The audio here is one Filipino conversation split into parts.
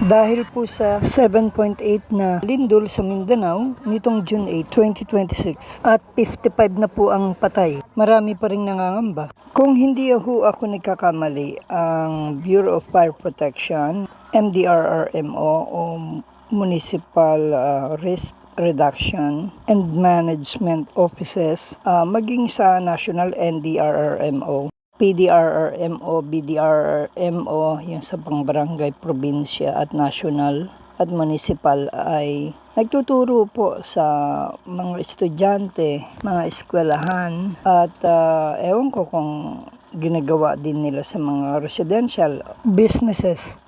Dahil po sa 7.8 na lindol sa Mindanao nitong June 8, 2026 at 55 na po ang patay, marami pa rin nangangamba. Kung hindi ako nagkakamali, ang Bureau of Fire Protection, MDRRMO o Municipal Risk Reduction and Management Offices, maging sa National NDRRMO, PDRRMO, BDRRMO, yung sa pangbarangay, probinsya at national at municipal ay nagtuturo po sa mga estudyante, mga eskwelahan at ewan ko kung ginagawa din nila sa mga residential businesses.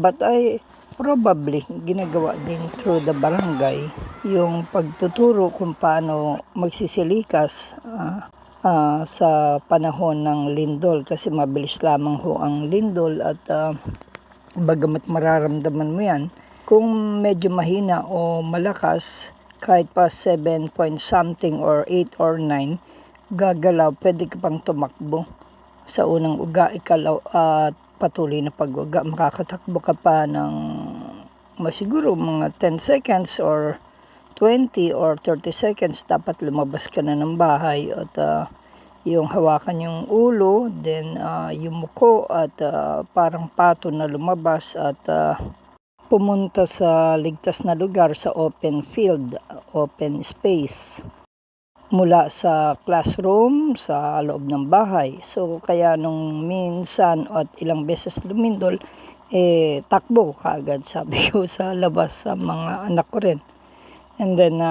But I probably ginagawa din through the barangay yung pagtuturo kung paano magsisilikas sa panahon ng lindol, kasi mabilis lamang ho ang lindol at bagamat mararamdaman mo yan, kung medyo mahina o malakas, kahit pa 7 point something or 8 or 9, gagalaw, pwede ka pang tumakbo sa unang uga, ikalaw at patuloy na pag-uga. Makakatakbo ka pa ng siguro mga 10 seconds or 20 or 30 seconds, dapat lumabas ka na ng bahay at yung hawakan yung ulo, then yung muko at parang pato na lumabas at pumunta sa ligtas na lugar, sa open field, open space, mula sa classroom, sa loob ng bahay. So kaya nung minsan at ilang beses lumindol, takbo kaagad, sabi ko, sa labas sa mga anak ko rin. And then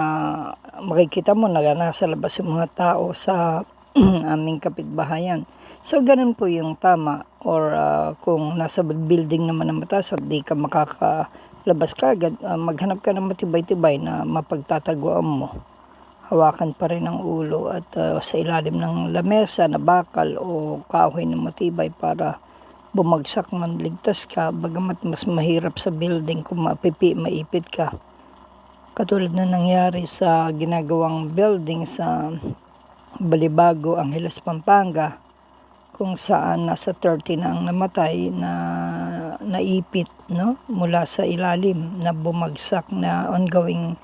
makikita mo na nasa labas yung mga tao sa aming kapitbahayan. So ganun po yung tama. Or kung nasa building naman na mataas at di ka makakalabas kagad, maghanap ka ng matibay-tibay na mapagtataguan mo. Hawakan pa rin ang ulo at sa ilalim ng lamesa na bakal o kahoy na matibay para bumagsak man, ligtas ka, bagamat mas mahirap sa building kung maipit ka. Katulad na nangyari sa ginagawang building sa Balibago, Angeles, Pampanga, kung saan nasa 30 na ang namatay na naipit, no, mula sa ilalim na bumagsak na ongoing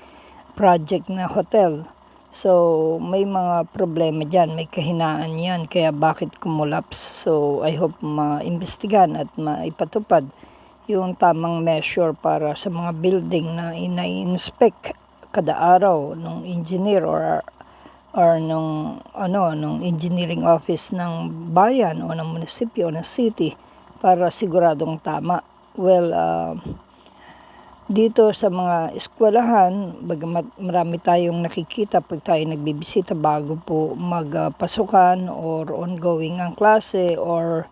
project na hotel. So may mga problema dyan, may kahinaan yan, kaya bakit kumulaps. So I hope maimbestigan at maipatupad yung tamang measure para sa mga building na ina-inspect kada araw ng engineer or nung engineering office ng bayan o ng munisipyo o ng city, para siguradong tama. Well, dito sa mga eskwelahan, bagamat marami tayong nakikita pag tayo nagbibisita bago po magpasukan or ongoing ang klase or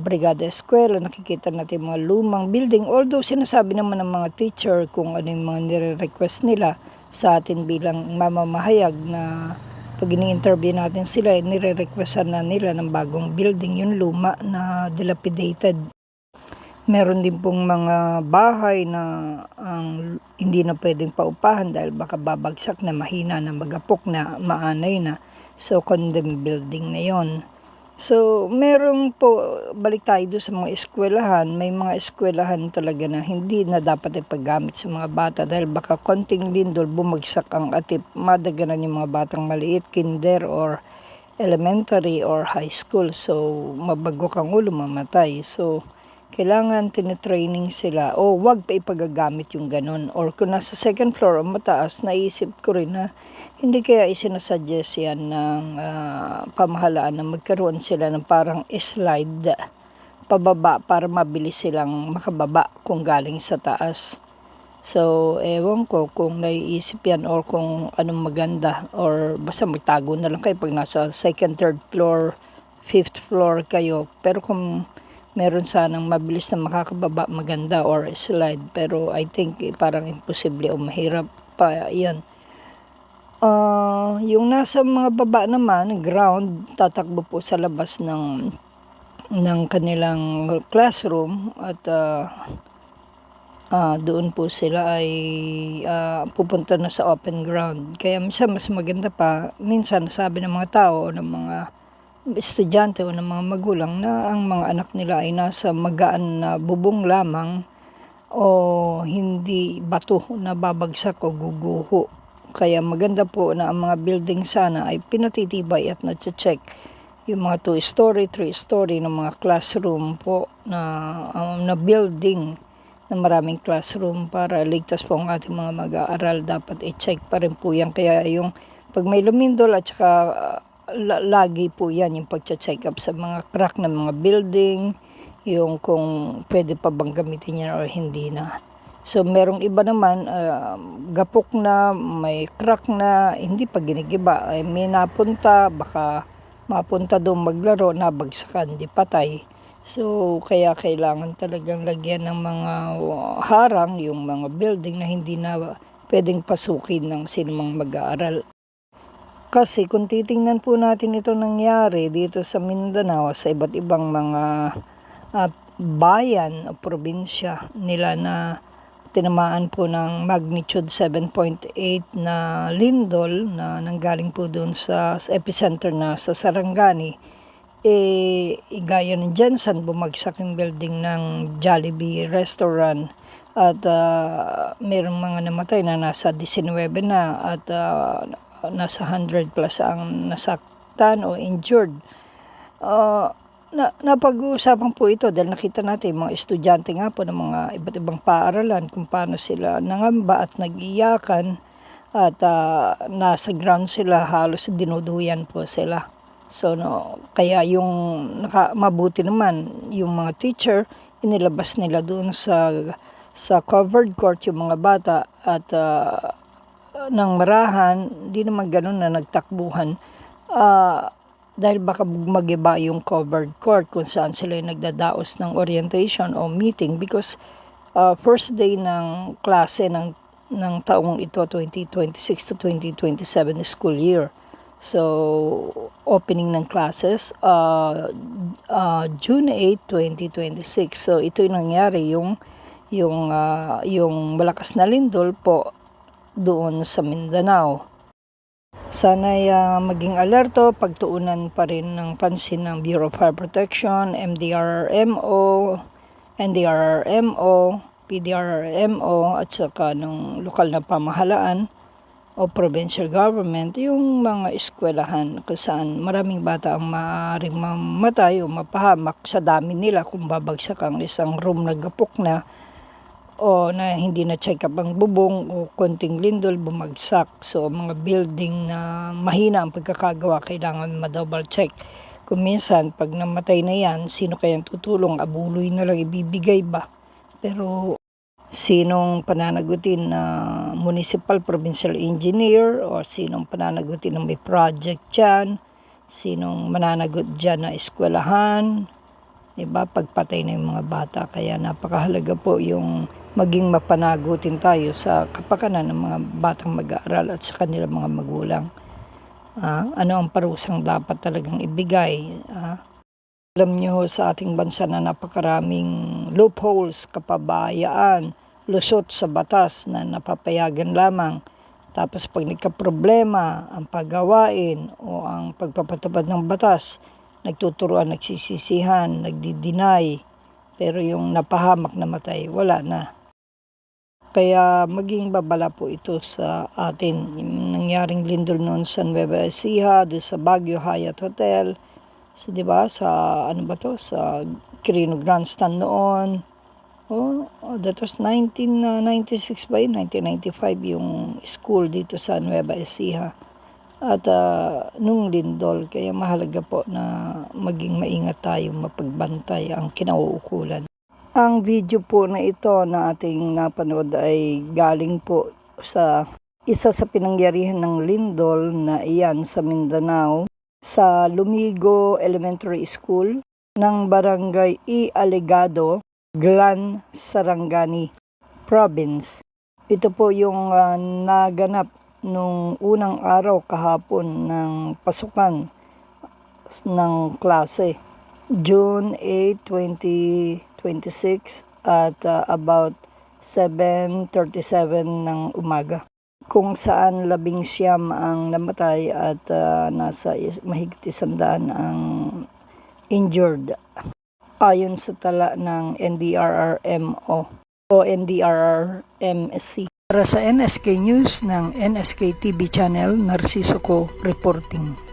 brigada eskwela, nakikita natin mga lumang building. Although sinasabi naman ng mga teacher kung ano yung mga nire-request nila sa atin bilang mamamahayag, na pag ini-interview natin sila, nire-requestan na nila ng bagong building, yung luma na dilapidated. Meron din pong mga bahay na hindi na pwedeng paupahan dahil baka babagsak na, mahina na, magapok na, maanay na. So condemned building na yon. So meron po, balik tayo doon sa mga eskwelahan. May mga eskwelahan talaga na hindi na dapat ipaggamit sa mga bata dahil baka konting lindol, bumagsak ang atip, madaganan yung mga batang maliit, kinder or elementary or high school. So mabagok ang ulo, mamatay. So kailangan tinitraining sila o wag pa ipagagamit yung ganun. Or kung nasa second floor o mataas, naisip ko rin na hindi kaya isinasuggest yan ng pamahalaan na magkaroon sila ng parang slide pababa para mabilis silang makababa kung galing sa taas. So ewan ko kung naiisip yan or kung anong maganda, or basta magtago na lang kayo pag nasa second, third floor, fifth floor kayo. Pero kung meron sanang mabilis na makakababa, maganda, or slide. Pero I think parang imposible o mahirap pa yan. Yung nasa mga baba naman, ground, tatakbo po sa labas ng kanilang classroom at doon po sila ay pupunta na sa open ground. Kaya minsan mas maganda pa, minsan sabi ng mga tao o ng mga estudyante o ng mga magulang na ang mga anak nila ay nasa magaan na bubong lamang o hindi bato na babagsak o guguho. Kaya maganda po na ang mga building sana ay pinatitibay at na-check. Yung mga 2-story, 3-story ng mga classroom po na building na maraming classroom para ligtas po ang ating mga mag-aaral. Dapat i-check pa rin po yan. Kaya yung pag may lumindol at saka lagi po yan yung pag-check up sa mga crack ng mga building, yung kung pwede pa bang gamitin yan or hindi na. So merong iba naman gapok na, may crack na, hindi pa ginigiba. May napunta, baka mapunta doon maglaro, nabagsakan, di patay. So kaya kailangan talagang lagyan ng mga harang yung mga building na hindi na pwedeng pasukin ng sinumang mag-aaral. Kasi kung titingnan po natin ito nangyari dito sa Mindanao, sa iba't ibang mga bayan o probinsya nila na tinamaan po ng magnitude 7.8 na lindol na nanggaling po doon sa epicenter na sa Sarangani, gaya ng Jensen, bumagsak yung building ng Jollibee restaurant at mayroong mga namatay na nasa 19 na at nasa 100 plus ang nasaktan o injured. Napag-uusapan po ito dahil nakita natin mga estudyante nga po ng mga iba't ibang paaralan kung paano sila nangamba at nag-iyakan at nasa ground sila, halos dinuduyan po sila. So kaya yung mabuti naman yung mga teacher, inilabas nila doon sa covered court yung mga bata at ng marahan, di naman ganun na nagtakbuhan. Dahil baka magiba yung covered court kung saan sila yung nagdadaos ng orientation o meeting because first day ng klase ng taong ito 2026 to 2027 school year. So opening ng classes June 8, 2026. So ito yung nangyari yung malakas na lindol po doon sa Mindanao. Sana'y maging alerto, pagtuunan pa rin ng pansin ng Bureau of Fire Protection, MDRRMO, NDRRMO, PDRRMO at saka ng lokal na pamahalaan o provincial government, yung mga eskwelahan kung saan maraming bata ang maaaring mamatay o mapahamak sa dami nila kung babagsak ang isang room na gapok na o na hindi na check up ang bubong o konting lindol bumagsak. So mga building na mahina ang pagkakagawa kailangan ma-double check. Kung minsan pag namatay na yan, sino kayang tutulong? Abuloy na lang ibibigay ba? Pero sinong pananagutin na municipal provincial engineer o sinong pananagutin na may project dyan? Sinong mananagot dyan na eskwelahan? Diba? Pagpatay na yung mga bata. Kaya napakahalaga po yung maging mapanagutin tayo sa kapakanan ng mga batang mag-aaral at sa kanilang mga magulang. Ano ang parusang dapat talagang ibigay? Alam nyo sa ating bansa na napakaraming loopholes, kapabayaan, lusot sa batas na napapayagan lamang. Tapos pag nagka-problema ang paggawain o ang pagpapatupad ng batas, nagtuturuan, nagsisisihan, nagdi-deny, pero yung napahamak na matay, wala na. Kaya maging babala po ito sa atin. Yung nangyaring lindol noon sa Nueva Ecija, doon sa Baguio Hyatt Hotel, diba, sa sa Quirino Grandstand noon. That was 1996 ba yun? 1995 yung school dito sa Nueva Ecija. At nung lindol, kaya mahalaga po na maging maingat tayo, mapagbantay ang kinauukulan. Ang video po na ito na ating napanood ay galing po sa isa sa pinangyarihan ng lindol na iyan sa Mindanao, sa Lumigo Elementary School ng Barangay Alegado, Glan, Sarangani Province. Ito po yung naganap nung unang araw kahapon ng pasukan ng klase, June 8, 2026 at about 7:37 ng umaga, kung saan 19 ang namatay at nasa mahigit 100 ang injured ayon sa tala ng NDRRMO. o NDRRMSC. Para sa NSK News ng NSK TV Channel, Narciso Co reporting.